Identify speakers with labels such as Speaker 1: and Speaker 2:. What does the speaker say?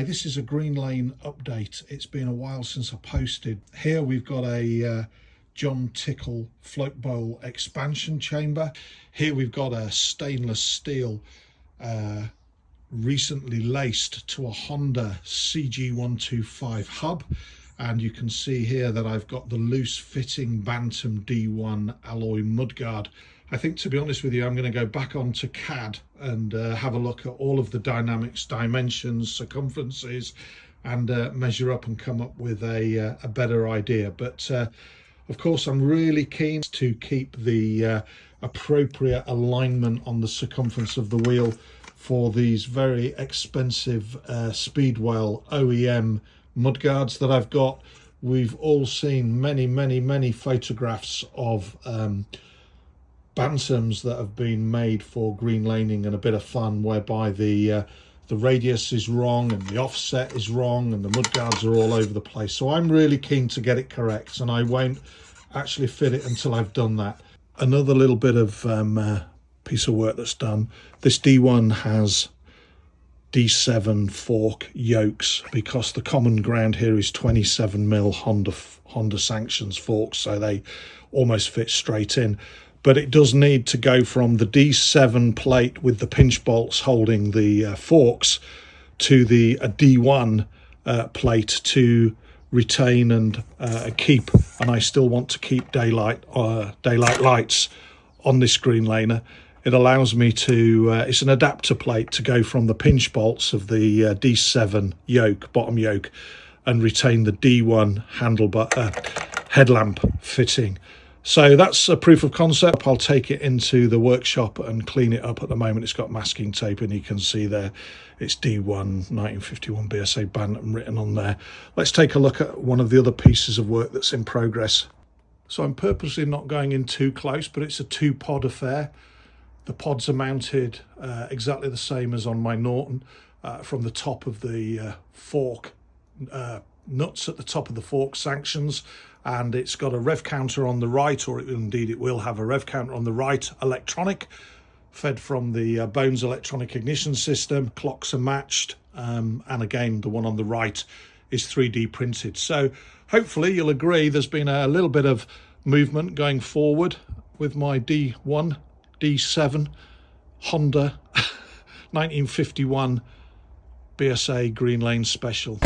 Speaker 1: This is a Green Lane update. It's been a while since I posted. Here we've got a John Tickle float bowl expansion chamber. Here we've got a stainless steel recently laced to a Honda CG125 hub. And you can see here that I've got the loose fitting Bantam D1 alloy mudguard. I think, to be honest with you, I'm going to go back onto CAD and have a look at all of the dynamics, dimensions, circumferences, and measure up and come up with a better idea. But of course, I'm really keen to keep the appropriate alignment on the circumference of the wheel for these very expensive Speedwell OEM mudguards that I've got. We've all seen many photographs of Bantams that have been made for green laning and a bit of fun, whereby the radius is wrong and the offset is wrong and the mudguards are all over the place. So I'm really keen to get it correct, and I won't actually fit it until I've done that. Another little bit of piece of work that's done. This D1 has D7 fork yokes because the common ground here is 27mm Honda sanctions forks, so they almost fit straight in. But it does need to go from the D7 plate with the pinch bolts holding the forks to the D1 plate to retain and keep, and I still want to keep daylight lights on this green laner. It allows me to, it's an adapter plate to go from the pinch bolts of the D7 yoke, bottom yoke, and retain the D1 headlamp fitting. So that's a proof of concept. I'll take it into the workshop and clean it up. At the moment it's got masking tape, and you can see there it's D1 1951 BSA Bantam written on there. Let's take a look at one of the other pieces of work that's in progress. So I'm purposely not going in too close, but it's a 2-pod affair. The pods are mounted exactly the same as on my Norton, from the top of the fork nuts at the top of the fork sanctions, and it's got a rev counter on the right, or indeed it will have a rev counter on the right, electronic, fed from the Bones electronic ignition system. Clocks are matched, and again the one on the right is 3D printed. So hopefully you'll agree there's been a little bit of movement going forward with my D1 D7 Honda 1951 BSA Green Lane Special.